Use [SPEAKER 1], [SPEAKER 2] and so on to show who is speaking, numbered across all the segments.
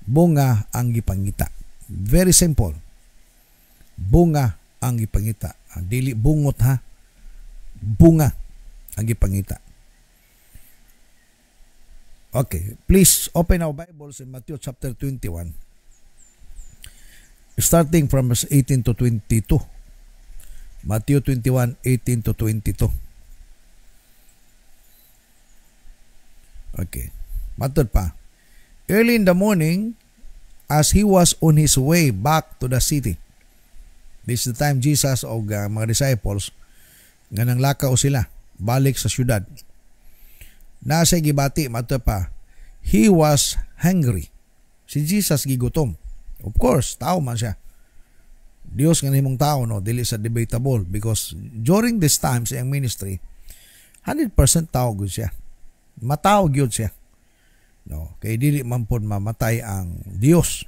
[SPEAKER 1] bunga ang gipangita. Very simple. Bunga ang gipangita. Dili bungot ha. Bunga ang gipangita. Okay, please open our Bibles in Matthew chapter 21. Starting from verse 18 to 22. Matthew 21, 18 to 22. Okay. Matod pa. Early in the morning, as he was on his way back to the city. This is the time Jesus o mga disciples nga nanglakaw sila balik sa syudad. Nasa gibati, matod pa. He was hungry. Si Jesus gigutom. Of course, tao man siya. Dios nga nimong tao, no, dili sa debatable, because during this time sa iyang ministry 100% tao gyud siya. Matao gyud siya. No, kay dili man pud mamatay ang Dios.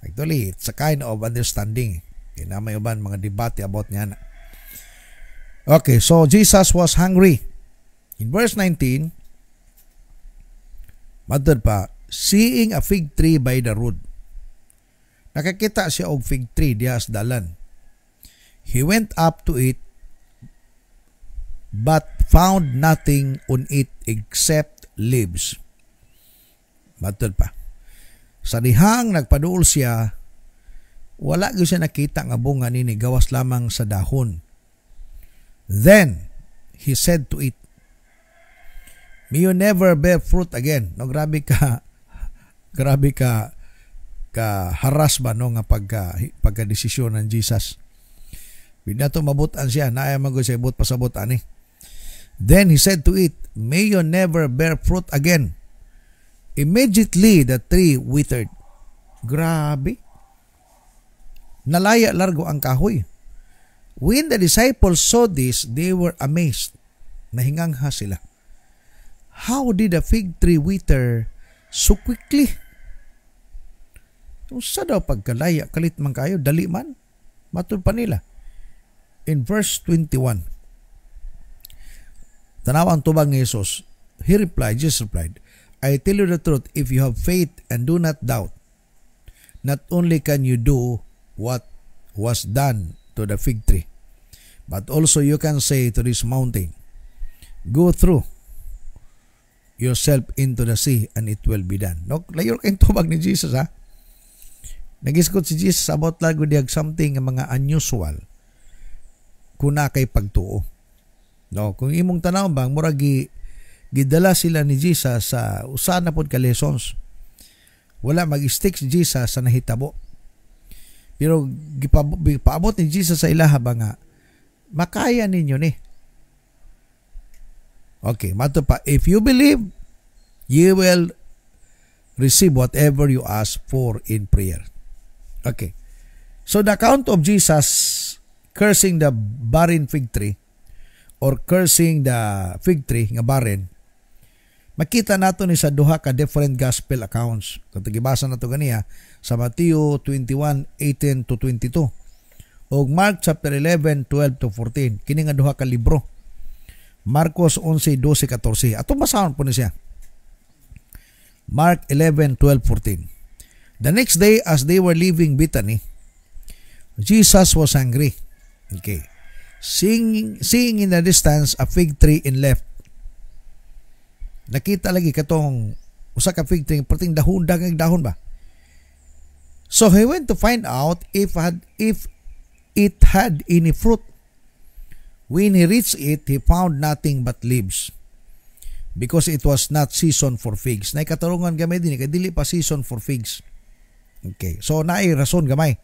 [SPEAKER 1] Actually, it's a kind of understanding. Kaya na may uban mga debate about niya. Okay, so Jesus was hungry. In verse 19, matod pa, seeing a fig tree by the road. Nakakita siya og fig tree diha sa dalan. He went up to it, but found nothing on it except leaves. Matod pa. Sa dihang nagpaduol siya, wala gyud siya nakita nga bunga nini, gawas lamang sa dahon. Then he said to it, "May you never bear fruit again." No, grabe ka haras ba no nga pagka-desisyon ng Jesus. Binato mabutan siya, naaya magod siya ibut pasabot ani. Then he said to it, "May you never bear fruit again." Immediately the tree withered. Grabe. Nalaya largo ang kahoy. When the disciples saw this, they were amazed. Nahingangha sila. How did a fig tree wither so quickly? Sa daw pagkalaya, kalit man kayo, dali man. Matud pa nila. In verse 21, tanaw ang tubang ni Jesus. Jesus replied, "I tell you the truth, if you have faith and do not doubt, not only can you do what was done to the fig tree, but also you can say to this mountain, go through yourself into the sea, and it will be done." No, layo kayong tubag ni Jesus ha. Nagiskot si Jesus about lago diag something nga mga unusual kuna kay pagtuo. No, kung imong tanaw bang murag gidala sila ni Jesus sa usa na pod ka lessons. Wala mag-stick si Jesus sa nahitabo. Pero gipaabot ni Jesus sa ilaha ba nga makaya ninyo ni. Okay, mato pa, if you believe, you will receive whatever you ask for in prayer. Okay. So the account of Jesus cursing the barren fig tree or cursing the fig tree nga barren, makita nato ni sa duha ka different gospel accounts. Kung gibasa nato ganiya sa Matthew 21:18 to 22 o Mark chapter 11, 12 to 14. Kini nga duha ka libro. Marcos 11, 12, 14. Atong basahon po ni siya. Mark 11, 12, 14. The next day, as they were leaving Bethany, Jesus was hungry. Okay. Seeing in the distance a fig tree in left. Nakita lagi katong usa ka fig tree, perting dahon, dagang dahon ba? So he went to find out if it had any fruit. When he reached it, he found nothing but leaves, because it was not season for figs. Naikatarungan gamay din, kay dili pa season for figs. Okay, so naay rason gamay.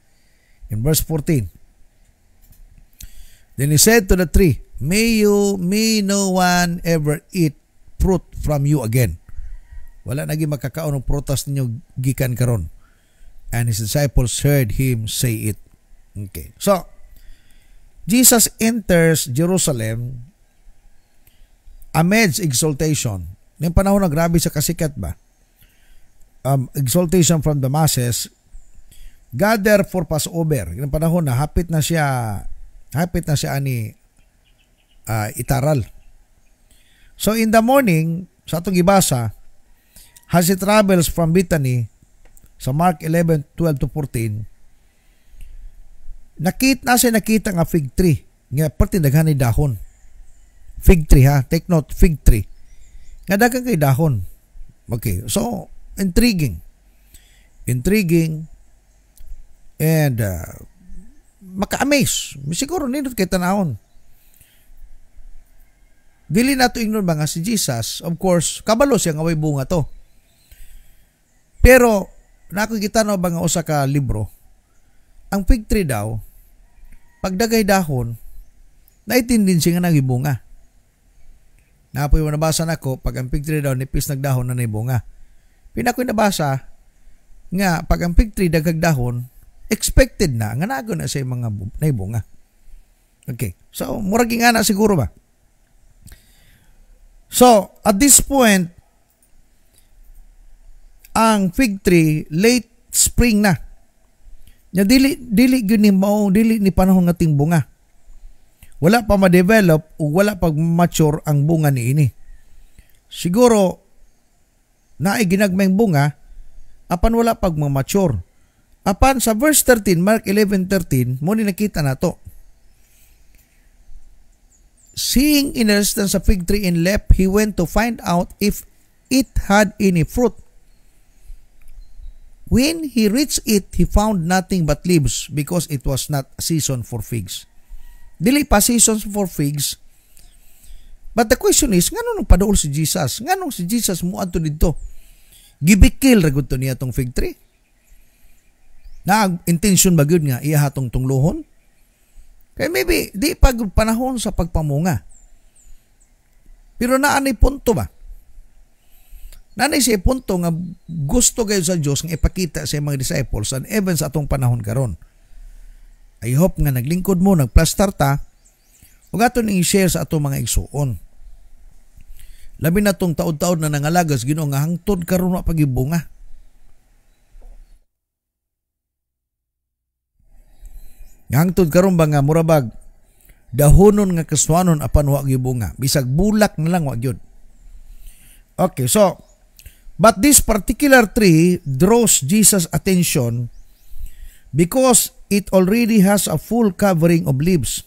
[SPEAKER 1] In verse 14, then he said to the tree, may no one ever eat fruit from you again. Wala nagi makakaon ng prutas ninyo gikan karon. And his disciples heard him say it. Okay, so Jesus enters Jerusalem amidst exaltation. Nung panahon na grabe sa kasikat ba? Exaltation from the masses, gather for Passover. Nung panahon na hapit na siya ani itaral. So in the morning, sa atong gibasa, as he travels from Bethany sa Mark 11:12 to 14, nakita nga fig tree nga perti daghan ni dahon. Fig tree ha, take note, fig tree nga daghan kay dahon. Okay, so intriguing and maka-amaze. Siguro nindot kay tanahon. Dili nato ignore ba nga si Jesus, of course, kabalo siya nga way bunga to. Pero nakikita no ba nga usa ka libro, ang fig tree daw pagdagay dahon naitindin siya nga nagibunga. Napoy nabasa nako pag ang fig tree daw nipis nagdahon na naibunga. Pinakoy nabasa nga pag ang fig tree dagag dahon expected na nga nago na sa mga naibunga. Okay. So murag nga na siguro ba? So at this point ang fig tree late spring na. Nya dili gyud ni panahon nga ting bunga. Wala pa ma-develop o wala pa mature ang bunga niini. Siguro naay ginagmayng bunga apan wala pag ma-mature. Apan sa verse 13, Mark 11:13, mo ni nakita nato. Seeing in a distance a fig tree in leaf, he went to find out if it had any fruit. When he reached it, he found nothing but leaves because it was not season for figs. Dili pa season for figs. But the question is, ngano nung paduol si Jesus? Ngano si Jesus mo adto didto? Gibikil ra gud to niya tong fig tree. Na intention ba gyud nga iya hatong tunglohon? Kaya maybe di pag panahon sa pagpamunga. Pero naanay punto ba? Naanay siya punto nga gusto kayo sa Diyos nga ipakita sa mga disciples and even sa atong panahon karon. I hope nga naglingkod mo, nagplastar ta, o gato ning i-share sa atong mga igsuon. Labi na tong taod-taod na nangalagas Ginoo nga hangtod karon wa pagibunga. Hangtod karon ba nga murabag dahonon nga kaswanon apan wa gibunga, bisag bulak na lang wa gyud. Okay, so but this particular tree draws Jesus' attention because it already has a full covering of leaves.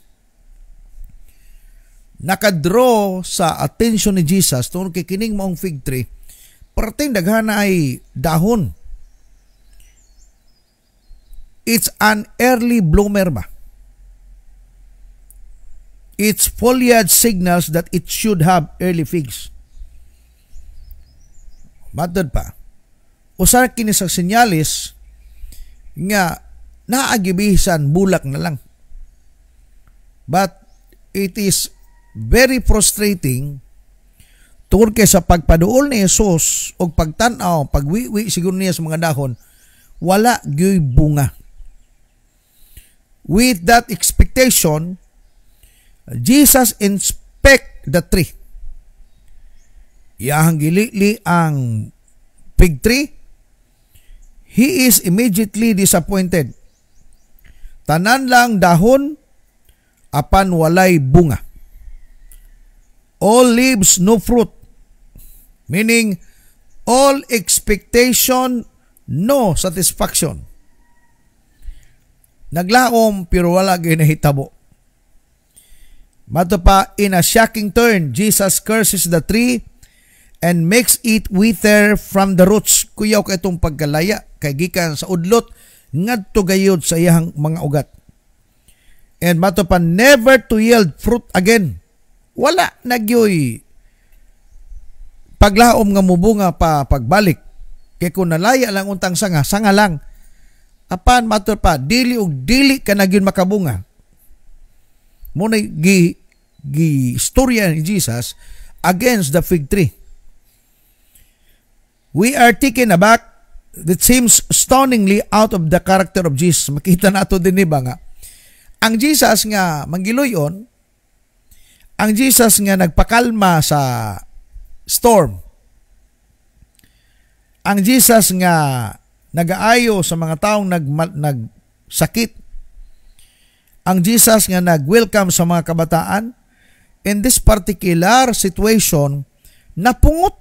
[SPEAKER 1] Nakadraw sa attention ni Jesus tungkol kay kining maong fig tree, perting daghan ay dahon. It's an early bloomer ba? Its foliage signals that it should have early figs. Matod pa, usar kini sa senyalis nga naagibisan bulak na lang. But it is very frustrating tungkol kay sa pagpaduol ni Jesus o pagtanaw, pagwiwi siguro niya sa mga dahon, wala gyoy bunga. With that expectation, Jesus inspect the tree. Iyahang gilili ang fig tree. He is immediately disappointed. Tanan lang dahon, apan walay bunga. All leaves, no fruit. Meaning, all expectation, no satisfaction. Naglaom pero wala gyud nahitabo. Mato pa, in a shocking turn, Jesus curses the tree and makes it wither from the roots. Kuyaw ka itong pagkalaya kay gikan sa udlot ngadto gayud sa iyang mga ugat. And mato pa, never to yield fruit again. Wala nagyoy paglaom nga mubunga pa pagbalik. Kay kung nalaya lang untang sanga lang. Apan matur pa, dili og dili ka na gyud makabunga. Muna gi storya ni Jesus against the fig tree. We are taken aback. It seems stunningly out of the character of Jesus. Makita nato din ba nga ang Jesus nga manggiloyon, ang Jesus nga nagpakalma sa storm, ang Jesus nga nagaayo sa mga taong nagsakit, ang Jesus nga nag-welcome sa mga kabataan, in this particular situation, napungot,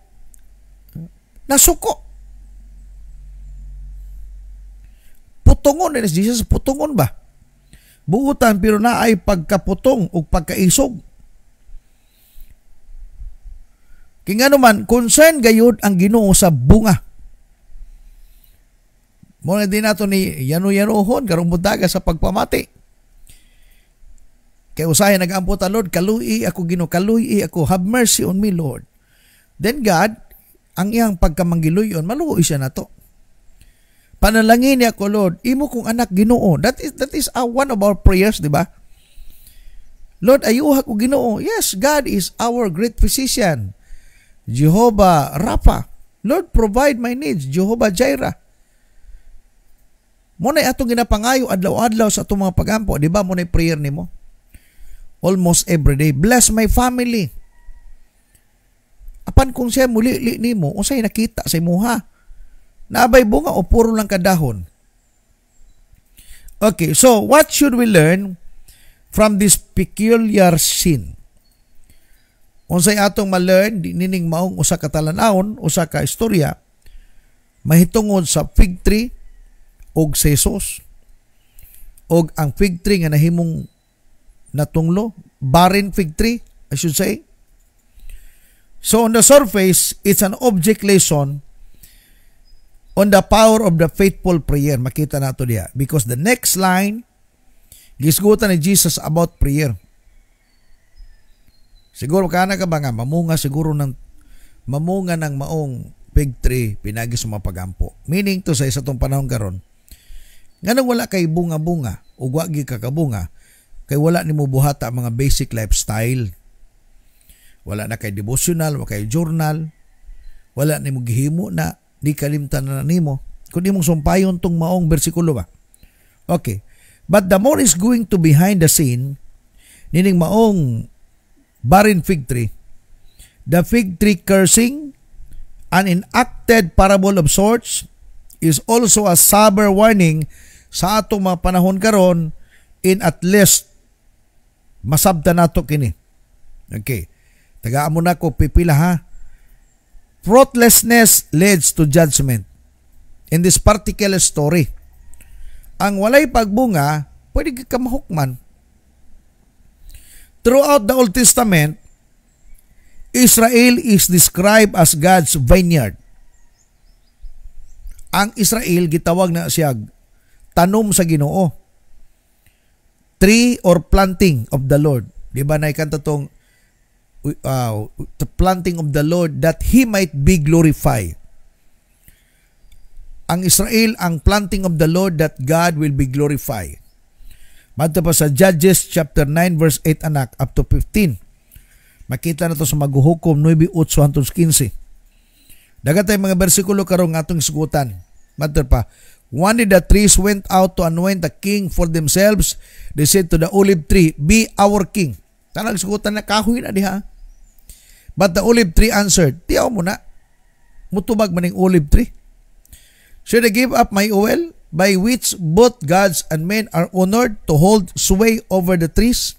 [SPEAKER 1] nasuko. putungon ni Jesus, putungon ba? Buutan pero naay pagkaputong o pagkaisog. Kaya naman, concern gayud ang Ginoo sa bunga. Muna din nato ni yanu-yanuhon, karong buntaga sa pagpamati. Kaya usahay nag-ampot ang Lord, kaluhi ako Ginoo, kaluhi ako, have mercy on me Lord. Then God, ang iyang pagkamanggiluyon, maluoy siya na to. Panalangin niya ako Lord, imo kong anak Ginoo. That is one of our prayers, di ba? Lord, ayuha ko Ginoo. Yes, God is our great physician. Jehovah Rapha. Lord, provide my needs. Jehovah Jireh. Muna atong ginapangayo adlaw-adlaw sa atong mga pagampo. Di ba muna prayer nimo? Almost every day. Bless my family. Apan kung siya muli nimo, unsay nakita sa imuha? Naabay bunga o puro lang kadahon? Okay, so what should we learn from this peculiar sin? Unsay atong ma-learn nining maong usa ka talan-awon, usa ka istorya mahitungod sa fig tree og sa Jesus. Og ang fig tree nga nahimong natunglo, barren fig tree, I should say. So on the surface, it's an object lesson on the power of the faithful prayer. Makita nato diya. Because the next line, gisgutan ni Jesus about prayer. Siguro kana ka ba nga, mamunga ng maong fig tree, pinagi sa mga pagampo. Meaning to sa tong panahon karon, nga nang wala kay bunga-bunga, o wagi ka kabunga, kay wala ni mo buhata mga basic lifestyle. Wala na kay devotional, wala kay journal, wala ni mo gihimo na, di kalimtan na nimo, kundi mong sumpayon tong maong bersikulo ba. Okay. But the more is going to behind the scene, nining maong barren fig tree, the fig tree cursing, an enacted parable of sorts, is also a sober warning sa atong mga panahon karon, in at least masabtan nato kini. Okay. Tagaan mo na ko pipila ha. Fruitlessness leads to judgment. In this particular story, ang walay pagbunga, pwede ka mahukman. Throughout the Old Testament, Israel is described as God's vineyard. Ang Israel, gitawag na siya tanom sa Ginoo. Tree or planting of the Lord. Di ba naikanta tong the planting of the Lord that He might be glorified. Ang Israel, ang planting of the Lord that God will be glorified. Madto pa sa Judges chapter 9 verse 8 anak up to 15. Makita na to sa maghuhukom 9:8-15. Dagatay mga bersikulo karong atong isugutan. Madto pa, one day the trees went out to anoint a king for themselves. They said to the olive tree, "Be our king." Tanang sugutan na kahoy na diha. But the olive tree answered, "Tiyaw mo na. Mutubag maning olive tree. Should I give up my oil, by which both gods and men are honored, to hold sway over the trees?"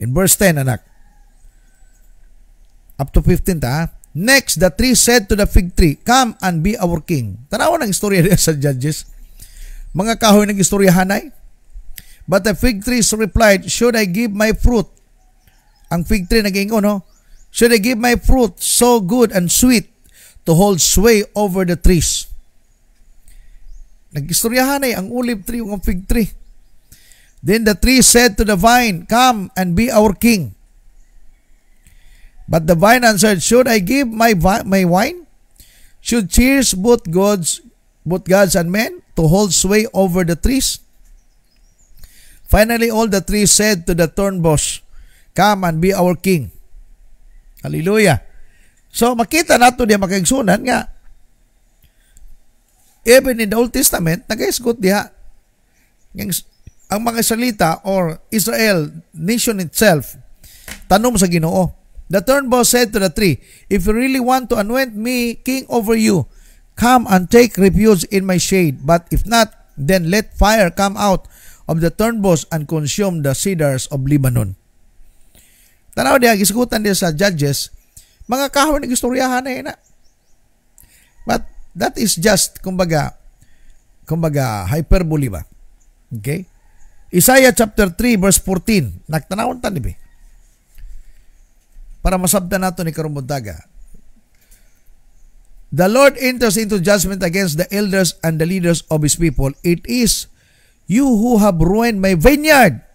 [SPEAKER 1] In verse 10, anak. Up to 15 ta. Next, the tree said to the fig tree, "Come and be our king." Tanawan ang istorya niya sa Judges. Mga kahoy ng istoryahanay. But the fig tree replied, "Should I give my fruit?" Ang fig tree nag-ingon, no? "Should I give my fruit so good and sweet to hold sway over the trees?" Nag-istoryahanay ang olive tree o ang fig tree. Then the tree said to the vine, "Come and be our king." But the vine answered, "Should I give my wine? Should cheers both gods and men to hold sway over the trees?" Finally, all the trees said to the thorn bush, "Come and be our king." Hallelujah. So, makita nato diya makaigsunan nga, even in the Old Testament, nag-isgot diha, ang mga salita or Israel, nation itself, tanom sa Ginoo. The thorn bush said to the tree, "If you really want to anoint me king over you, come and take refuge in my shade. But if not, then let fire come out of the thorn bush and consume the cedars of Lebanon." Tanaw diya, gisgutan diya sa Judges, mga kahoy ng istoryahan na. But that is just, kumbaga, kumbaga, hyperbole ba? Okay? Isaiah chapter 3 verse 14. Nagtanawon tanib eh. Para masabda nato ni karong buntaga. The Lord enters into judgment against the elders and the leaders of His people. It is you who have ruined my vineyard.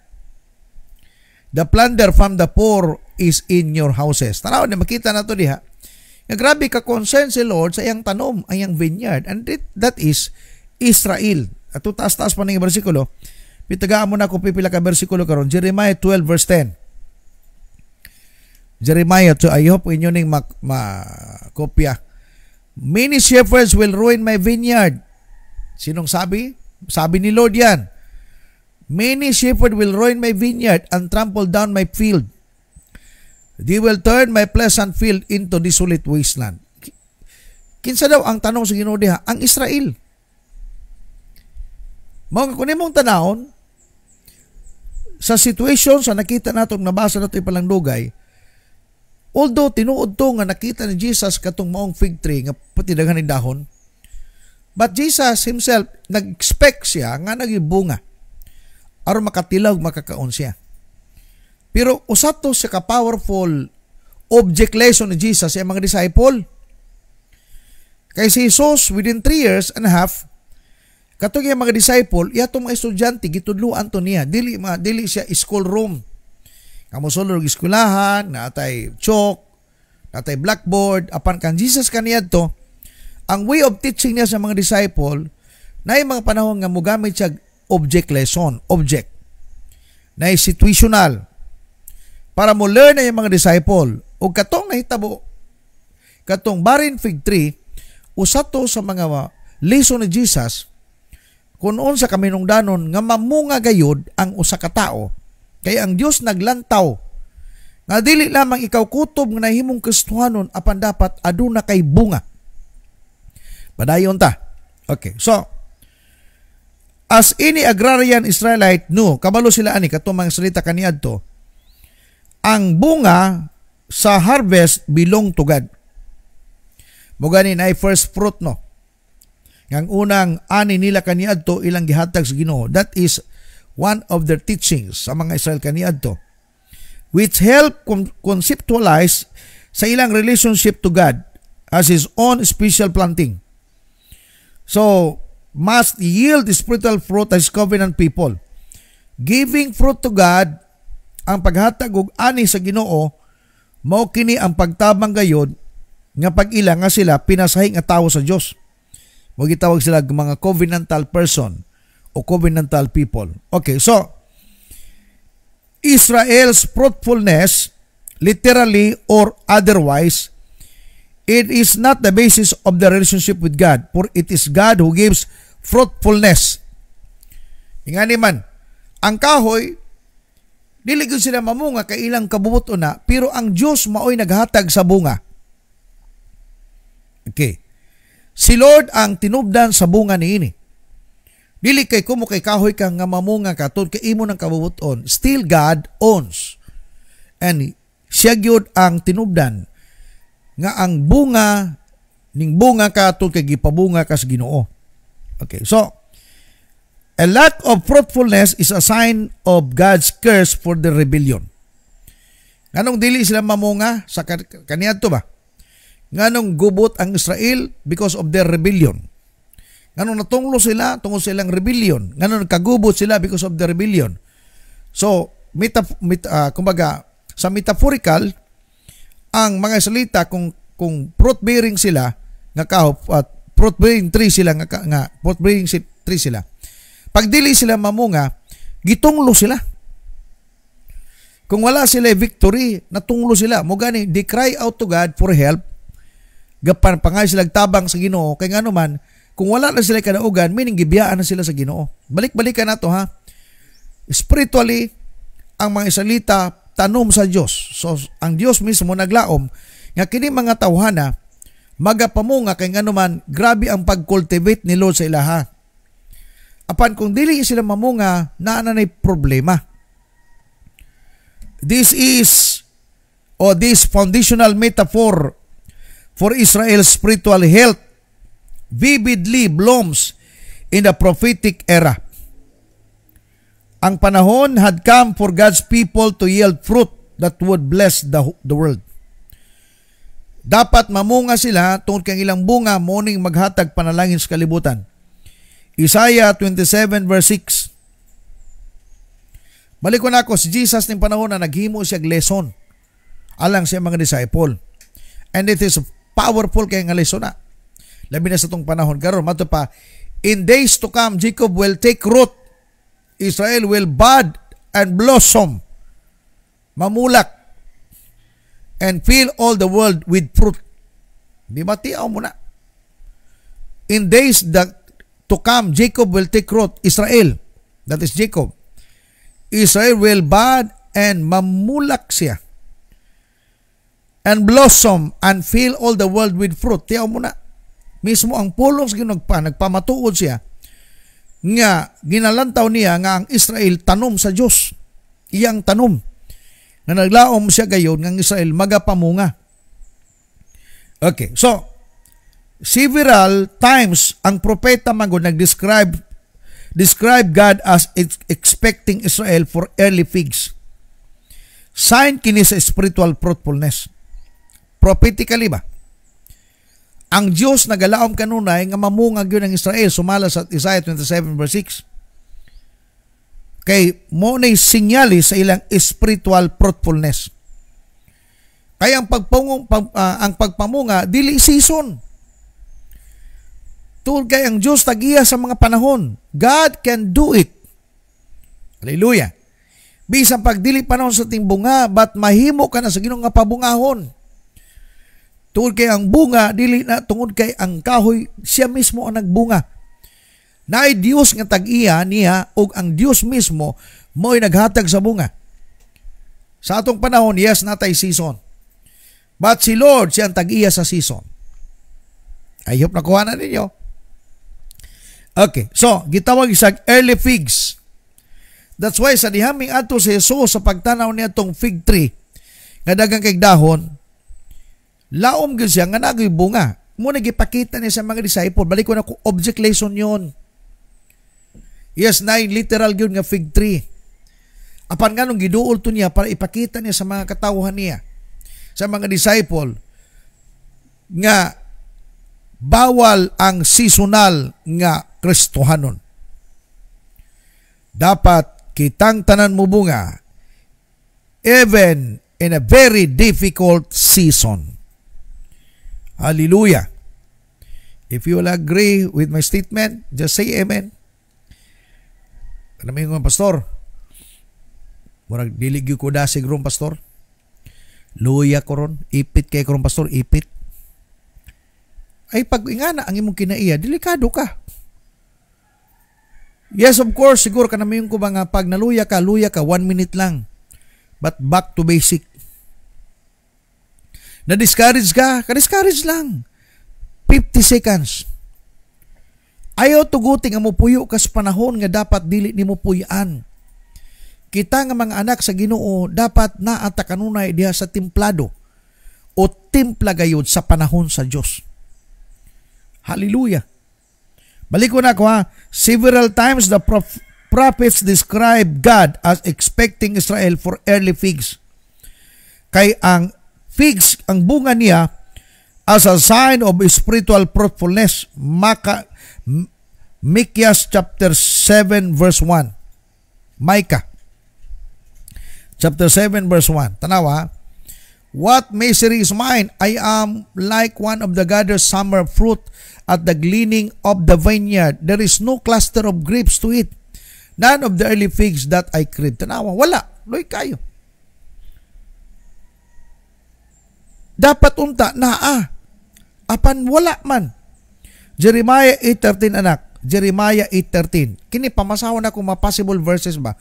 [SPEAKER 1] The plunder from the poor is in your houses. Tanaw na makita nato diha. Nga grabe ka concern si Lord sa iyang tanom, ang iyang vineyard. And that is Israel. At taas-taas pa ng bersikulo. Pitagaan mo na kung pipila ka bersikulo karon. Jeremiah 12 verse 10. Jeremiah 2. I hope inyo ning makopya. Many shepherds will ruin my vineyard. Sinong sabi? Sabi ni Lord yan. Many shepherds will ruin my vineyard and trample down my field. They will turn my pleasant field into desolate wasteland. Kinsa daw ang tanong sa Ginoo diha? Ang Israel. Mga kunin mong tanawon, sa situation, sa nakita natong nabasa nato ipalang dugay, although tinuod to nga nakita ni Jesus katong maong fig tree nga pati daghan ni dahon, but Jesus himself nag-expect siya nga nagibunga aron makatilaw makakaon siya. Pero usato sa ka-powerful object lesson ni Jesus sa mga disciple. Kay si Jesus within 3 years and a half katong yung mga disciple, iatong mga estudyante gitudluan to niya. Dili siya school room. Kamusulod og eskwelahan, natay chalk, natay blackboard, apan kan Jesus kaniadto, ang way of teaching niya sa mga disciple, na mga panahon nga mogamit siya object lesson, object. Na situational. Para mo learn na yung mga disciple. O katong nahitabo, katong barren fig tree, usato sa mga lesson ni Jesus, kung sa kaminungdanon nga mamunga gayud ang usa ka tao. Kaya ang Dios naglantaw nga dili lamang ikaw kutob nga nahimong Kristohanon apan dapat aduna kay bunga. Padayon ta. Okay. So, as any agrarian Israelite no, kabalo sila ani katong mga salita kaniadto, ang bunga sa harvest belong to God. Muganin ay first fruit no. Ang unang ani nila kaniadto ilang gihatag sa Ginoo. That is one of their teachings sa mga Israel kaniadto, which help conceptualize sa ilang relationship to God as His own special planting. So, must yield spiritual fruit as covenant people. Giving fruit to God, ang paghatag og ani sa Ginoo, mao kini ang pagtabang gayod nga pag-ila nga sila pinasahing nga tawo sa Dios. Mo gitawag sila mga covenantal person o covenantal people. Okay, so Israel's fruitfulness, literally or otherwise, it is not the basis of the relationship with God, for it is God who gives fruitfulness. Ingani man, ang kahoy, dili gyud sila mamunga kay ilang kabubuto na, pero ang Dios maoy naghatag sa bunga. Okay. Si Lord ang tinubdan sa bunga niini. Dili kay kumo kay kahoy ka nga mamunga ka tod kay imo ng kabubuton. Still God owns. And siya gyud ang tinubdan nga ang bunga ning bunga ka tod kay gipabunga ka sa Ginoo. Okay. So, a lack of fruitfulness is a sign of God's curse for the rebellion. Nganong dili sila mamunga sa kaniadto ba? Nganong gubot ang Israel because of their rebellion. Nganong natunglo sila tungod sa ilang rebellion. Nganong nagkagubot sila because of the rebellion. So, kumbaga, sa metaphorical, ang mga salita kung fruit bearing sila nga kahop at fruit bearing tree sila nga fruit bearing tree sila. Pag dili sila mamunga, gitunglo sila. Kung wala sila victory, natunglo sila. Mo gani, they cry out to God for help. Gapan pangay sila tabang sa Ginoo kay ngano man kung wala na sila kadaugan meaning gibiyaan na sila sa Ginoo. Balik-balikan nato ha. Spiritually ang mga Israelita tanom sa Dios. So ang Dios mismo naglaom nga kini mga tawhana magapamunga kay ngano man grabe ang pag-cultivate ni Lord sa ilaha. Apan kung dili sila mamunga naa na problema. This foundational metaphor for Israel's spiritual health vividly blooms in the prophetic era. Ang panahon had come for God's people to yield fruit that would bless the world. Dapat mamunga sila tungkol kang ilang bunga morning maghatag panalangin sa kalibutan. Isaiah 27 verse 6. Balik ko na ako, si Jesus ng panahon na naghimo siya lesson alang siya mga disciple. And it is powerful kaya nga lesson na. Labi na sa itong panahon. Karon mato pa, in days to come, Jacob will take root. Israel will bud and blossom, mamulak, and fill all the world with fruit. Di ba tiyaw mo na? In days that to come, Jacob will take root. Israel, that is Jacob. Israel will bud and mamulak siya. And blossom and fill all the world with fruit. Tiyaw mo na. Mismo ang pulong sa nagpamatuod siya nga ginalantaw niya nga ang Israel tanom sa Diyos. Iyang tanom. Na naglaom siya gayon nga ang Israel magapamunga. Okay, so several times ang propeta magod describe God as expecting Israel for early figs. Sign kini sa spiritual fruitfulness. Prophetically ba? Ang Diyos nagalaom kanunay nga mamungag yun ang Israel sumala sa Isaiah 27 verse 6. Kay mo na'y sinyali sa ilang spiritual fruitfulness. Kaya ang pagpamunga dili season. Tungod kay ang Diyos tagiya sa mga panahon. God can do it. Hallelujah. Bisan pag dili panahon sa ting bunga, but mahimo ka na sa Ginoo nga pabungahon. Tungod kay ang bunga, dili na tungod kay ang kahoy, siya mismo ang nagbunga. Naay Dios nga tag-iya niya ug ang Dios mismo mo'y naghatag sa bunga. Sa atong panahon, yes, natay season. But si Lord, siya ang tag-iya sa season. I hope nakuha na ninyo. Okay, so, gitawag isang early figs. That's why sa dihaming ato si Jesus sa pagtanaw niya tong fig tree, nga dagang kay dahon, laom gyud siya nga nagoy bunga. Muna gipakita niya sa mga disciple. Balik ko na ko object lesson yon. Yes, na literal gyud nga fig tree. Apan ganong giduol to niya para ipakita niya sa mga katawhan niya, sa mga disciple, nga bawal ang seasonal nga Kristohanon. Dapat kitang tanan mo bunga even in a very difficult season. Hallelujah. If you will agree with my statement, just say amen. Kanami nga, pastor, murag diligyo ko dasig ron, pastor. Luya ko ron, ipit kay ko ron, pastor, ipit. Ay pag ingana ang imong kinaiya, delikado ka. Yes, of course, siguro kanami yung ko mga pag naluya ka, 1 minute lang. But back to basic. Na-discourage ka, ka-discourage lang. 50 seconds. Ayaw tuguti nga mo puyo ka sa panahon nga dapat dili ni mo puyaan. Kita nga mga anak sa Ginoo dapat naata kanunay diha sa templado o templa gayud sa panahon sa Dios. Hallelujah. Balik ko na ko ha. Several times the prophets describe God as expecting Israel for early figs. Kay ang figs, ang bunga niya, as a sign of spiritual fruitfulness. Micah chapter 7 verse 1. Micah chapter 7 verse 1. Tanawa, what misery is mine? I am like one of the gatherers summer fruit at the gleaning of the vineyard. There is no cluster of grapes to eat. None of the early figs that I crave. Tanawa, wala. Loy kayo. Dapat unta naa. Apan wala man. Jeremiah 8:13 anak. Jeremiah 8:13. Kini pamasawan ako mga possible verses ba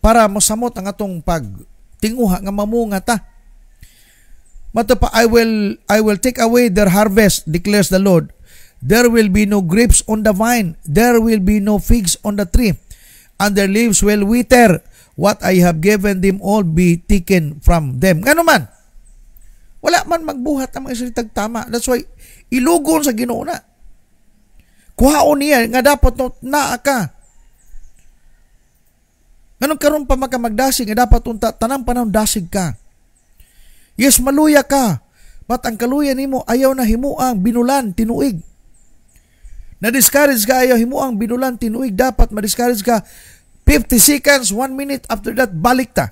[SPEAKER 1] para mosamot ang atong pagtinguha nga mamunga ta. Mato pa, I will take away their harvest, declares the Lord. There will be no grapes on the vine. There will be no figs on the tree. And their leaves will wither. What I have given them all be taken from them. Ngano man? Wala man magbuhat ang mga salitag tama. That's why, ilugon sa Ginoo na. Kuhaon niya nga dapat naa ka. Ganun karon pa magdasig nga dapat unta tanang panahon dasig ka. Yes, maluya ka. But ang kaluya nimo ayaw na himuang binulan tinuig. Na-discourage ka ayaw himuang binulan tinuig, dapat ma-discourage ka 50 seconds, 1 minute after that balik ta.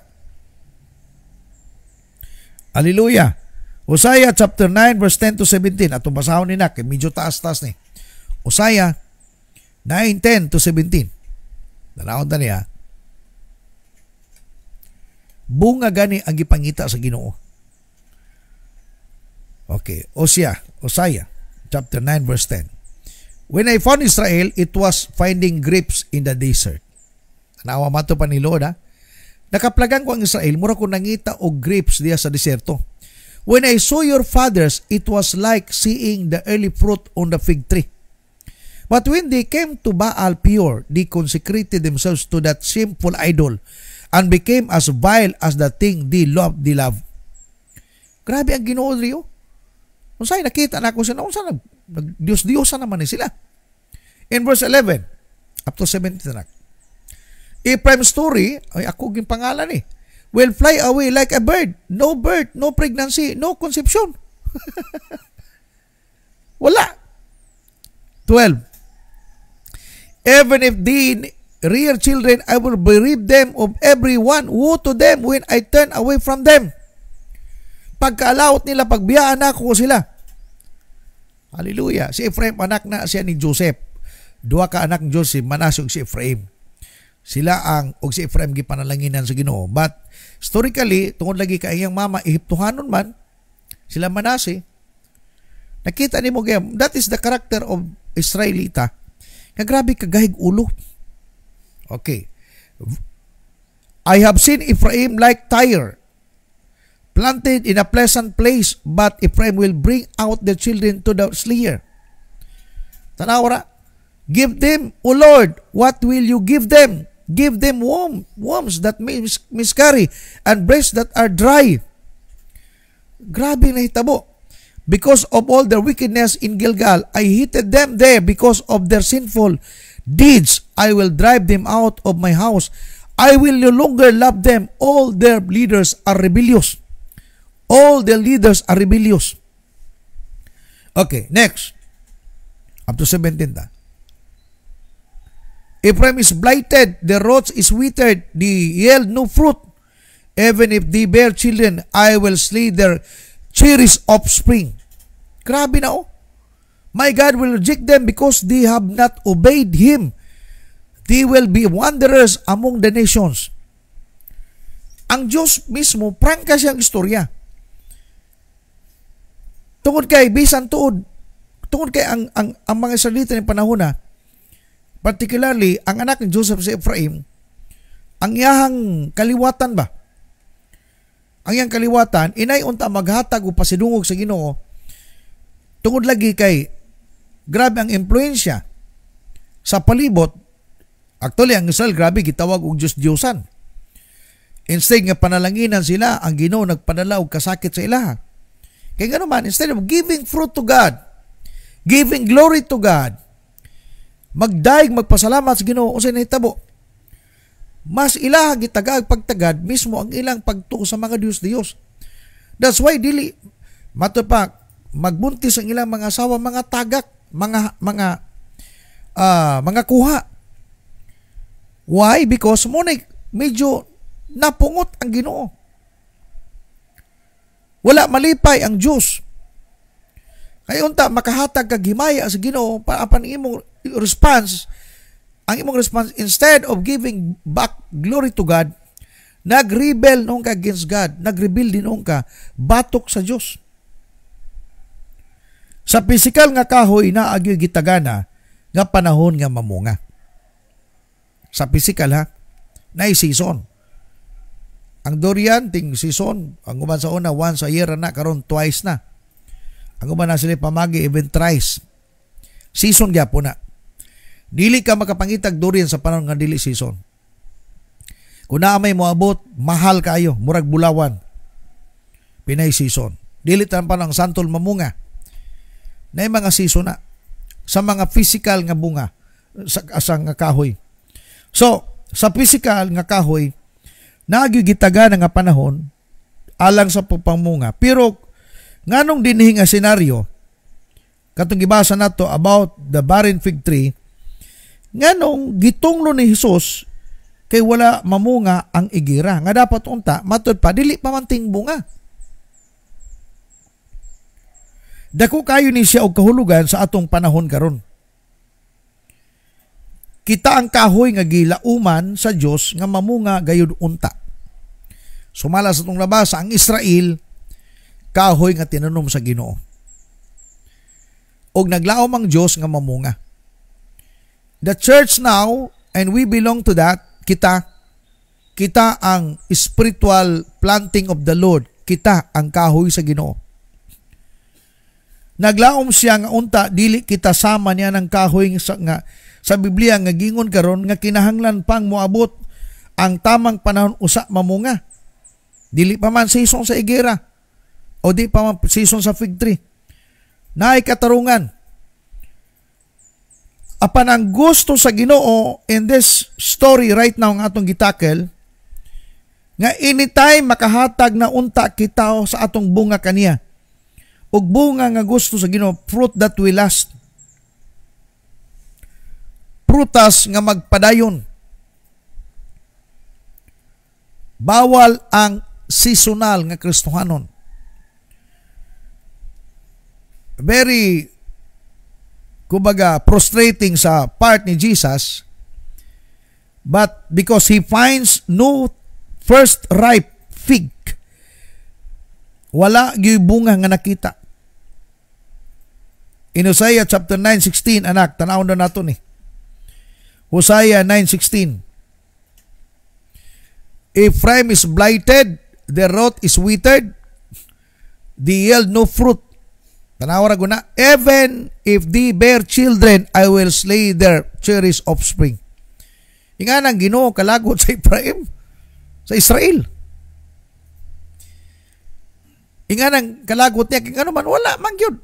[SPEAKER 1] Hallelujah. Hosea chapter 9 verse 10 to 17. Atong basahon ni nak, medyo taas-taas ni. Hosea 9:10 to 17. Dalawon ta niya. Bunga gani ang gipangita sa Ginoo. Okay, Hosea chapter 9 verse 10. When I found Israel, it was finding grapes in the desert. Naawa mato pa ni Lord, ha? Nakaplagan ko ang Israel, mura ko nangita og grapes diya sa deserto. When I saw your fathers, it was like seeing the early fruit on the fig tree. But when they came to Baal Peor, they consecrated themselves to that shameful idol and became as vile as the thing they love. Grabe ang Ginoo riyo. Unsay nakita na ko siya, unsa nag-Diyos-Diyosan naman ni sila. In verse 11 up to 17 na. Ephraim's story, ay ako yung pangalan eh, will fly away like a bird. No birth, no pregnancy, no conception. Wala. 12. Even if they rear children, I will bereave them of everyone. Woe to them when I turn away from them. Pagkaalawot nila, pagbiyaan ako sila. Hallelujah. Si Ephraim, anak na siya ni Joseph. Dua ka anak ni Joseph, Manasseh ug si Ephraim. Sila ang, og si Ephraim gipanalanginan sa Ginoo. But historically, tungod lagi ka iyang mama, Ehiptohanon man, sila Manasseh. Nakita ni mo gayam, that is the character of Israelita. Nga grabe kagahig ulo. Okay. I have seen Ephraim like Tyre, planted in a pleasant place, but Ephraim will bring out their children to the slayer. Tanawara, give them, O Lord, what will you give them? Give them worms that may miscarry and breasts that are dry. Grabe na hitabo. Because of all their wickedness in Gilgal, I hated them there because of their sinful deeds. I will drive them out of my house. I will no longer love them. All their leaders are rebellious. All their leaders are rebellious. Okay, next. Up to 17 ta. Ephraim is blighted, the roots is withered, they yield no fruit. Even if they bear children, I will slay their cherished offspring. Grabe na oh. My God will reject them because they have not obeyed Him. They will be wanderers among the nations. Ang Diyos mismo, prangka siyang istorya. Tungod kay, bisan tuod, tungod kay ang mga Israelita ng panahon na, particularly, ang anak ni Joseph si Ephraim, ang iyahang kaliwatan ba? Ang iyang kaliwatan, inay unta maghatag o pasidungog sa Ginoo, tungod lagi kay, grabe ang impluensya sa palibot. Actually, ang Israel, grabe, gitawag og Diyos-Diyosan. Instead nga panalanginan sila, ang Ginoo nagpadala og kasakit sa ilaha. Kaya nga naman, instead of giving fruit to God, giving glory to God, magdaig, magpasalamat sa Ginoo, unsay nahitabo? Mas ilaha gitagag pagtagad mismo ang ilang pagtuo sa mga Diyos-Diyos. That's why dili matupak magbuntis ang ilang mga asawa, mga tagak, mga kuha. Why? Because medyo napungot ang Ginoo. Wala malipay ang Diyos. Kaya unta makahatag kag himaya sa Ginoo para apan imong response, ang imong response, instead of giving back glory to God, nag-rebel nung ka against God, nag-rebel din nung ka batok sa Diyos. Sa pisikal nga kahoy na agyo gitagana nga panahon nga mamunga. Sa pisikal ha, na season. Ang durian ting season, ang uban sa una once a year na, karon twice na. Ang uban na sila pamagi even thrice. Season gyapon na. Dili ka makapangitag durian sa panahon nga dili season. Kung naa may moabot, mahal kaayo, murag bulawan. Pinay season. Dili tan pa ng santol mamunga. Nay mga season na. sa mga physical nga bunga sa nga kahoy. So, sa physical nga kahoy, nagyugitaga nga panahon alang sa pagpamunga. Pero nganong dinhi nga senaryo katong gibasa nato about the barren fig tree, nganong gitunglo ni Hesus kay wala mamunga ang igira nga dapat unta matud pa dili pa man ting bunga. Dako kayo ni siya og kahulugan sa atong panahon karon. Kita ang kahoy nga gilauman sa Dios nga mamunga gayud unta. Sumala sa itong labasa, ang Israel, kahoy nga tinanom sa Ginoo. Og naglaom ang Diyos nga mamunga. The church now, and we belong to that, kita ang spiritual planting of the Lord. Kita ang kahoy sa Ginoo. Naglaom siya nga unta, dili kita sama niya ng kahoy sa Biblia nga gingon karon nga kinahanglan pang moabot ang tamang panahon usa mamunga. Dili pa man season sa igera o di pa man season sa fig tree. Naay katarungan. Apan ang gusto sa Ginoo in this story right now nga atong gitakel, nga anytime makahatag na unta kita sa atong bunga kaniya. Ug bunga nga gusto sa Ginoo, fruit that will last. Prutas nga magpadayon. Bawal ang seasonal nga Kristohanon. Very kumbaga frustrating sa part ni Jesus, but because he finds no first ripe fig, wala gyud bunga nga nakita. In Hosea chapter 9:16, anak, tanawon na nato ni. Hosea 9:16. Ephraim is blighted, their root is withered, they yield no fruit. Tanawara ko na, even if they bear children, I will slay their cherished offspring. Inga nang Ginoo kalagot sa Ephraim, sa Israel. Inga nang kalagot niya, kung ano man, wala man yun.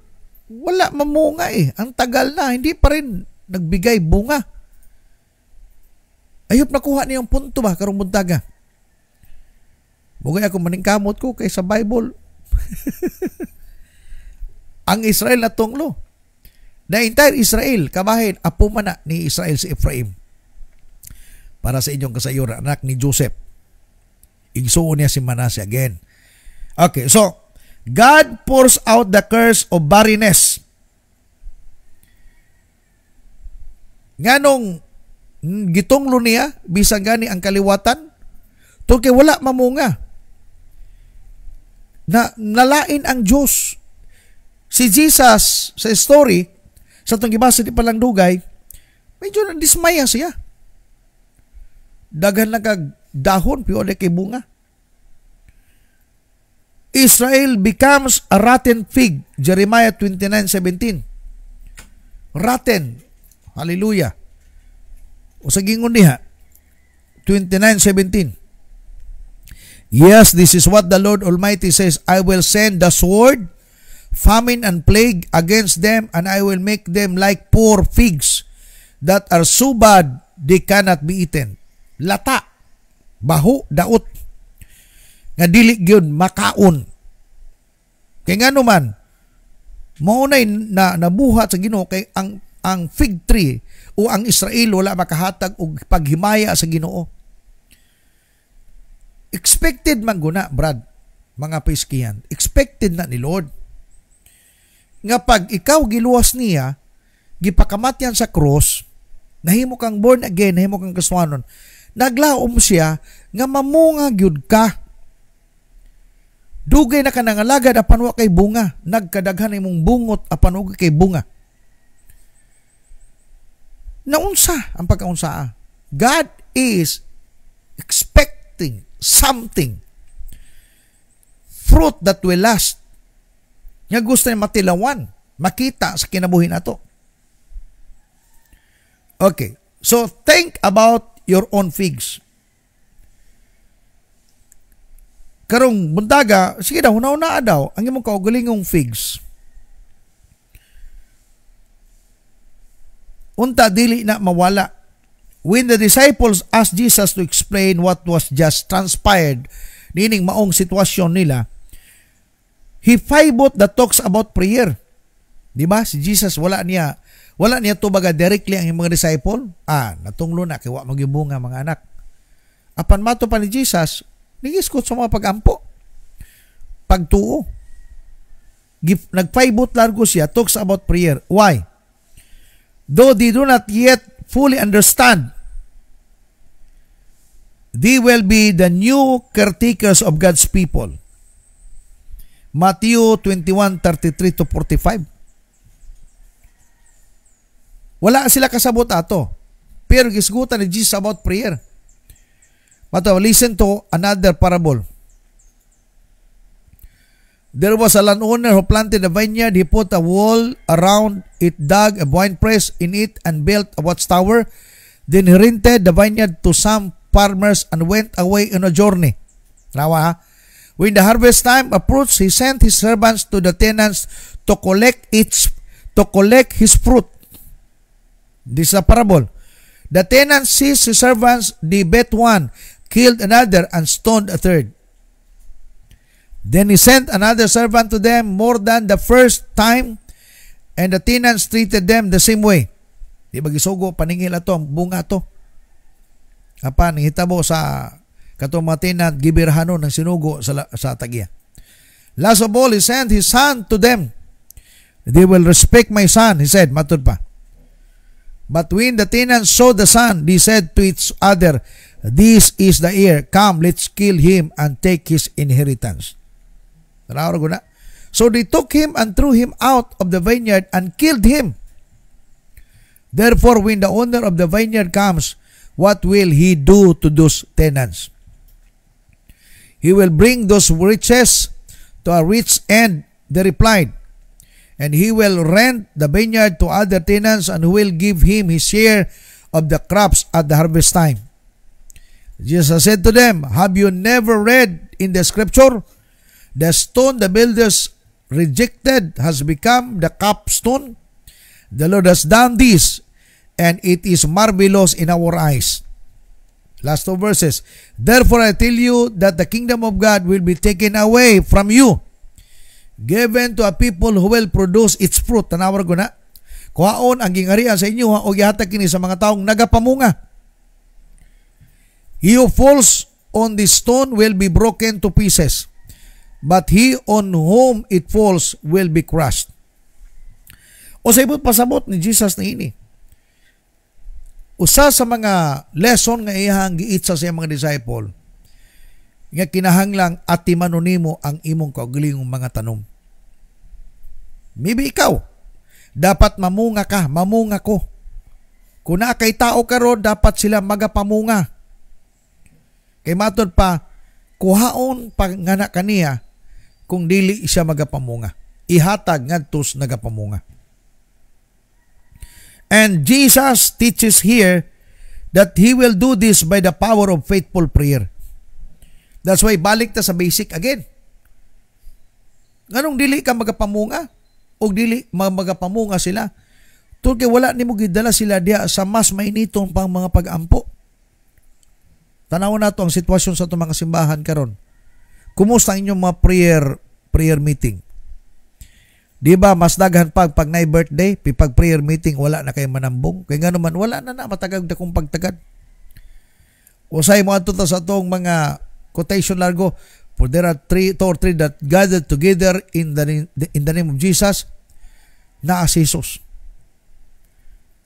[SPEAKER 1] Wala mamunga eh. Ang tagal na, hindi pa rin nagbigay bunga. Ayop nakuha niyang punto ba, karong buntaga. Bugay ako maningkamot ko kay sa Bible. Ang Israel na tunglo. The entire Israel, kabahin, apo man na ni Israel si Ephraim. Para sa inyong kasayura, anak ni Joseph. Igsuon niya si Manasseh again. Okay, so, God pours out the curse of barrenness. Nganong gitunglo niya, bisang gani ang kaliwatan, to kay wala mamunga. Nalain ang Diyos. Si Jesus, sa story, sa itong gibasa di palang dugay, medyo dismaya siya. Daghan na kag dahon, piwala kay bunga. Israel becomes a rotten fig. Jeremiah 29:17. Rotten. Hallelujah. O sa gingon diha, 29:17. Yes, this is what the Lord Almighty says. I will send the sword, famine and plague against them, and I will make them like poor figs that are so bad they cannot be eaten. Lata, baho, daot, nga dili gyud makaon. Kay ngano man maunay na nabuhat sa Ginoo kay ang fig tree o ang Israel wala makahatag og paghimaya sa Ginoo. Expected man guna, Brad, mga paiskiyan. Expected na ni Lord. Nga pag ikaw giluwas niya, gipakamatyan sa cross, nahimo kang born again, nahimo kang kaswanon, naglaom siya nga mamunga gyud ka. Dugay na ka nangalagad apan wa kay bunga, nagkadaghan imong bungot apan wa kay bunga. Naunsa ang pagkaunsaa? God is expecting something, fruit that will last. Nga gusto niya matilawan, makita sa kinabuhi nato. Okay, so think about your own figs. Karong buntaga, sige daw, una-una daw, ang imong kaugalingong figs. unta dili na mawala. When the disciples asked Jesus to explain what was just transpired, nining maong sitwasyon nila, he paibot the talks about prayer. Di ba? Si Jesus wala niya to baga directly ang mga disciple. Natunglo na kay wa magibunga mga anak. Apan mato pa ni Jesus, nigiskot sa mga pagampo. Pagtuo. Nagpaibot largo siya, talks about prayer. Why? Though they do not yet fully understand, they will be the new caretakers of God's people. Matthew 21:33-45. Wala sila kasabot ato. Pero gisgutan ni Jesus about prayer. Mato, listen to another parable. There was a landowner who planted a vineyard. He put a wall around it, dug a winepress in it, and built a watchtower. Then he rented the vineyard to some farmers and went away on a journey. Nawa, when the harvest time approached, he sent his servants to the tenants to collect his fruit. This is a parable. The tenants seized his servants, they beat one, killed another, and stoned a third. Then he sent another servant to them more than the first time, and the tenants treated them the same way. Di ba gisugo, paningil ato, bunga to. Apan, hitabo sa katong mga tenant, gibirhano ng sinugo sa tagya. Last of all, he sent his son to them. They will respect my son, he said, matud pa. But when the tenants saw the son, they said to each other, this is the heir. Come, let's kill him and take his inheritance. So they took him and threw him out of the vineyard and killed him. Therefore, when the owner of the vineyard comes, what will he do to those tenants? He will bring those riches to a rich end, they replied, and he will rent the vineyard to other tenants and will give him his share of the crops at the harvest time. Jesus said to them, have you never read in the scripture, the stone the builders rejected has become the capstone? The Lord has done this, and it is marvelous in our eyes. Last two verses. Therefore I tell you that the kingdom of God will be taken away from you, given to a people who will produce its fruit. Tanawar ko na. Kuhaon ang gingarian sa inyo o gihatag kini sa mga taong nagapamunga. He who falls on this stone will be broken to pieces, but he on whom it falls will be crushed. O sa ibot pasabot ni Jesus na ini, usa sa mga lesson nga iyang giitsa sa mga disciple, nga kinahanglang atimanon nimo ang imong kaugalingong mga tanom. Maybe ikaw, dapat mamunga ka, mamunga ko. Kung na kay tao karon, dapat sila magapamunga. Kay matod pa, kuhaon pangana kaniya kung dili siya magapamunga. Ihatag ngadtos nagapamunga. And Jesus teaches here that He will do this by the power of faithful prayer. That's why balik ta sa basic again. Nganong dili ka magapamunga? O dili magapamunga sila? Tulke wala nimo gidala sila diya sa mas mainitong pang mga pag-ampo. Tanaw na to ang sitwasyon sa itong mga simbahan karon. Kumusta ang inyong mga prayer meeting? Di ba mas daghan pag na birthday, pag prayer meeting wala na kay manambong. Kaya nga naman wala na matagag na kung pagtagad. Usay mo ato sa itong mga quotation largo, for there are two or three that gathered together in the name of Jesus, na si Jesus.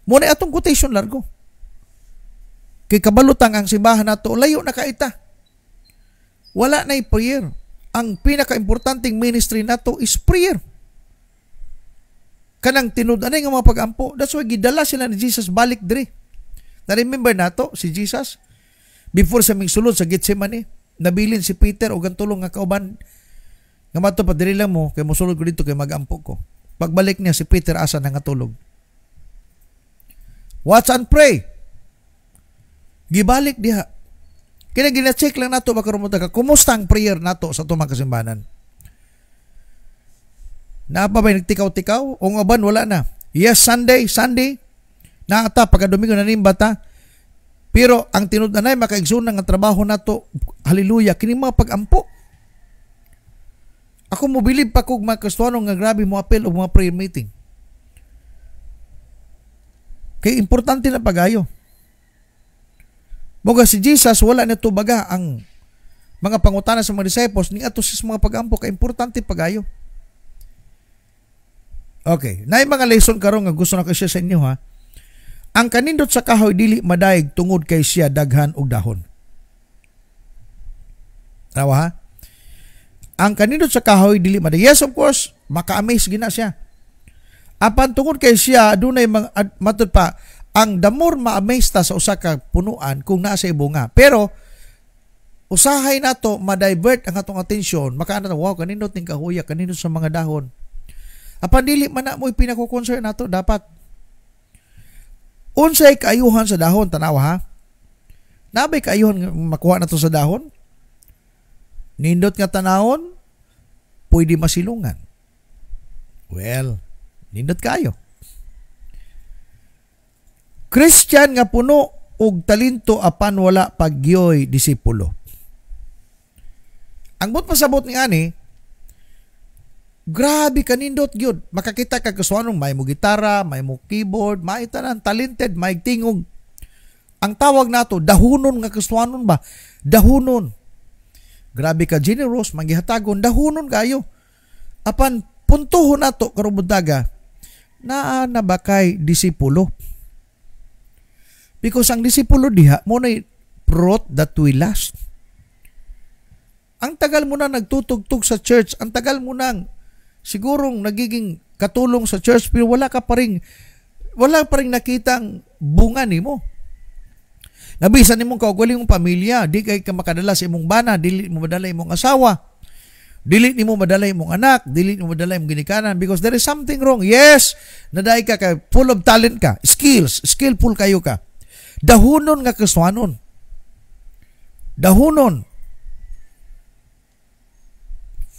[SPEAKER 1] Muna atong quotation largo. Kay kabalutang ang simbahan nato, layo na kaita. Wala na prayer. Ang pinaka-importanting ministry nato is prayer. Kanang tinud-anay nga mga pag-ampo, that's why gidala sila ni Jesus balik diri. Na-remember nato si Jesus before sa mingsulod sa Gethsemane, nabilin si Peter o gantulong nga kauban nga mato pa diri lang mo kay mosulod ko dito kay mag-ampo ko. Pagbalik niya si Peter asa na nga tulog. Watch and pray. Gibalik diha. Kaya gina-check lang nato baka rumunta ka. Kumusta ang prayer nato sa tumang kasimbanan? Naapa ba nagtikaw-tikaw? O nga ban wala na? Yes, Sunday. Naata pagka Domingo nanimba ta. Pero ang tinud-anay makaigsunan nga trabaho nato, hallelujah, kini mga pagampo. Ako mo bilib pa kog mga Kristiyano nga grabe mo apel og mga prayer meeting. Kay importante na pagayo. Moga si Jesus wala na baga ang mga pangutana sa mga disciples ni ato sa mga pagampo kay importante pagayo. Okay, naay mga lesson karon nga gusto na ko siya sa inyo ha. Ang kanindot sa kahoy dili madayeg tungod kay siya daghan og dahon. Tawa ha? Ang kanindot sa kahoy dili madayeg. Yes, of course, maka-amaze gina siya. Apan tungod kay siya adunay mga matud pa ang the more ma-amaze ta sa usa ka punuan kung naa sa bunga. Pero usahay nato ma-divert ang atong atensyon, makaana ta wow kanindot ning kahoy, kanindot sa mga dahon. Apan dili man na mo pinako-concern nato dapat unsay kaayuhan sa dahon, tanawa ha? Nabay kaayuhan makuha na to sa dahon? Nindot nga tanahon, pwede masilungan. Well, nindot kayo. Christian nga puno og talento apan wala pagyoy disipulo. Ang but pasabot ni ani, grabe kanindot gyud. Makakita ka kaswanong may mo gitara, may mo keyboard, may tanan talented, may tingog. Ang tawag nato dahunon nga kaswanon ba? Dahunon. Grabe ka generous, manggihatagon, dahunon kayo. Apan puntuhon nato karon buntaga naa na ba kay disipulo? Because ang disipulo diha mo na fruit that will last. Ang tagal mo na nagtutugtog sa church, ang tagal mo nang sigurong nagiging katulong sa church pero wala pa ring nakitang bunga nimo. Nabisan nimong kaugaling mong pamilya, di kay ka makadala sa imong bana, dili mo madala imong asawa, dili nimo madala imong anak, dili mo madala imong ginikanan because there is something wrong. Yes, naday ka full of talent ka, skillful kayo ka. Dahunon nga kaswanon. Dahunon.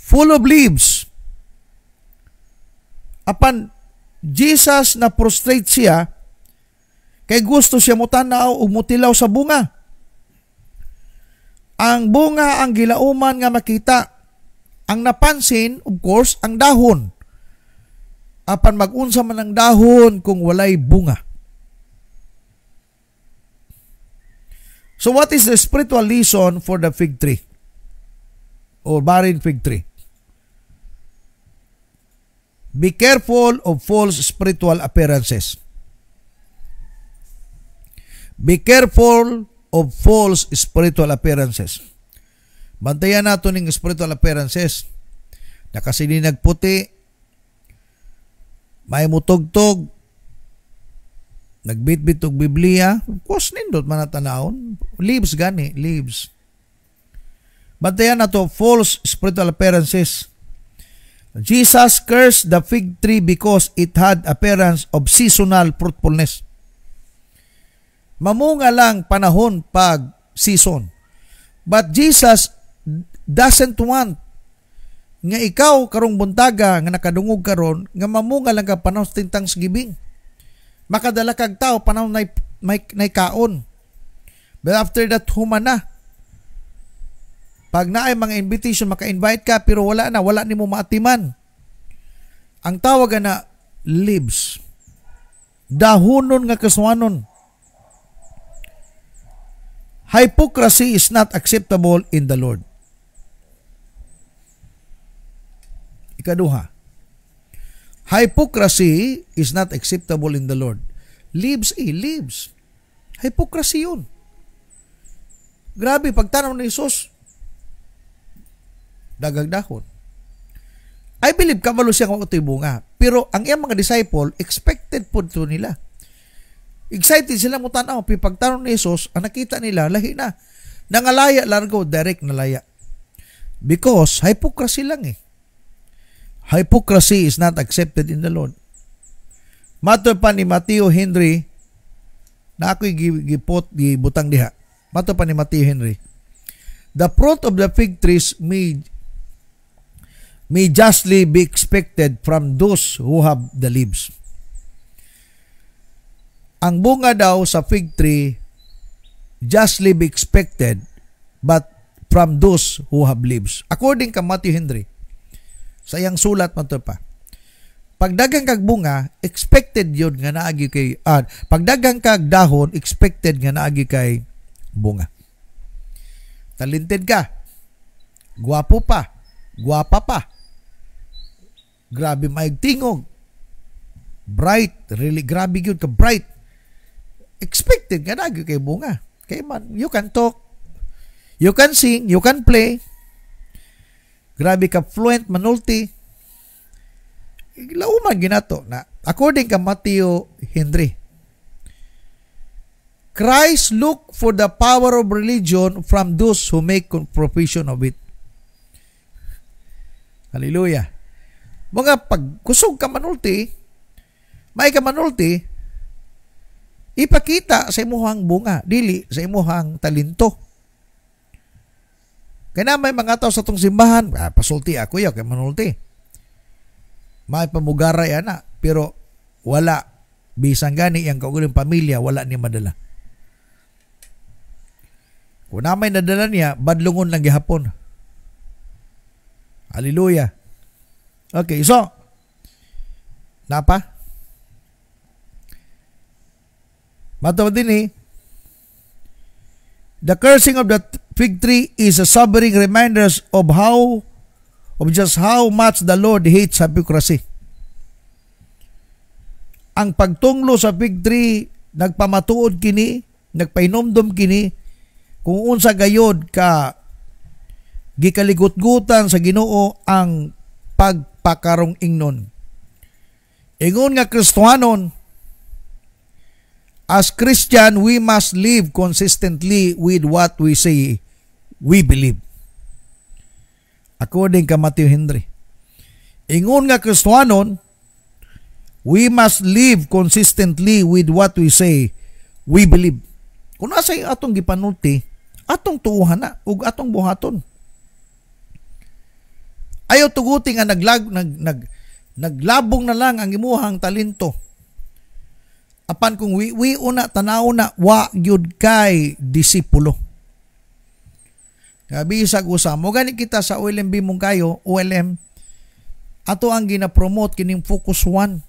[SPEAKER 1] Full of leaves. Apan Jesus na prostrate siya kay gusto siya mutanaw o mutilaw sa bunga. Ang bunga ang gilauman nga makita. Ang napansin, of course, ang dahon. Apan mag-unsa man ang dahon kung walay bunga. So what is the spiritual lesson for the fig tree? Or barren fig tree? Be careful of false spiritual appearances. Be careful of false spiritual appearances. Bantayan nato ning spiritual appearances. Nakasininag puti, may mutugtog, nagbitbit og Biblia, of course nindot man natanawon. Leaves gani, leaves. Bantayan nato false spiritual appearances. Jesus cursed the fig tree because it had appearance of seasonal fruitfulness. Mamunga lang panahon pag season. But Jesus doesn't want nga ikaw karong buntaga nga nakadungog karon nga mamunga lang ka panahon sa tintang gibing. Makadala kag tao panahon may kaon. But after that human na. Pag naay mga invitation maka-invite ka pero wala nimo maatiman. Ang tawag na leaves. Dahunon nga kaswanon. Hypocrisy is not acceptable in the Lord. Ikaduha. Hypocrisy is not acceptable in the Lord. Leaves leaves. Hypocrisy yun. Grabe, pagtanaw ni Jesus, dagang dahon. I believe kabalo siya kung ito'y bunga. Pero ang iyang mga disciple, expected po ito nila. Excited sila mo tanaw. Pagtanong ni Jesus, ang nakita nila, lahi na. Nangalaya, largo, direct na laya. Because, hypocrisy lang eh. Hypocrisy is not accepted in the Lord. Mato pa ni Matthew Henry, na ako'y gibutang diha. Mato pa ni Matthew Henry. The fruit of the fig trees may justly be expected from those who have the leaves. ang bunga daw sa fig tree justly be expected, but from those who have leaves. According ka Matthew Henry, sa iyang sulat man to pa, pagdagang kag bunga, expected yun nga naagi kay, pagdagang kag dahon, expected nga naagi kay bunga. Talented ka, gwapo pa, gwapa pa, grabe maayong tingog, bright, really grabe yun ka bright, expected nga naagi kay bunga. Kay man, you can talk, you can sing, you can play, grabe ka fluent, manulti, lauman ginato na according ka Matthew Henry, Christ look for the power of religion from those who make provision of it. Hallelujah. Mga pag kusog ka manulti, may ka manulti, ipakita sa imuhang bunga, dili sa imuhang talento. Kaya may mga tao sa itong simbahan, pasulti ako yaw, kaya manulti. May pamugaray ana, pero wala. Bisang gani, ang kauguling pamilya, wala ni madala. Kung na may nadala niya, badlungon lang gihapon. Hallelujah. Okay, so, napa? Matawa din the cursing of the fig tree is a sobering reminder of just how much the Lord hates hypocrisy. Ang pagtunglo sa fig tree, nagpamatuod kini, nagpainomdom kini, kung unsa gayod ka gikaligut-gutan sa Ginoo ang pagpakarong ingnon. Ingon nga Kristohanon, as Christian, we must live consistently with what we say we believe. According ka Matthew Henry. Ingon nga Kristohanon, we must live consistently with what we say we believe. Kung nasa atong gipanulti, atong tuuhan na, ug atong buhaton. Ayaw tuguti nga naglabong na lang ang imuhang talento. Apan kung we una tanaw na wa gyud kay disipulo. Bisag usa mo gani kita sa OLMB mong kayo, OLM ato ang gina-promote kining Focus 1.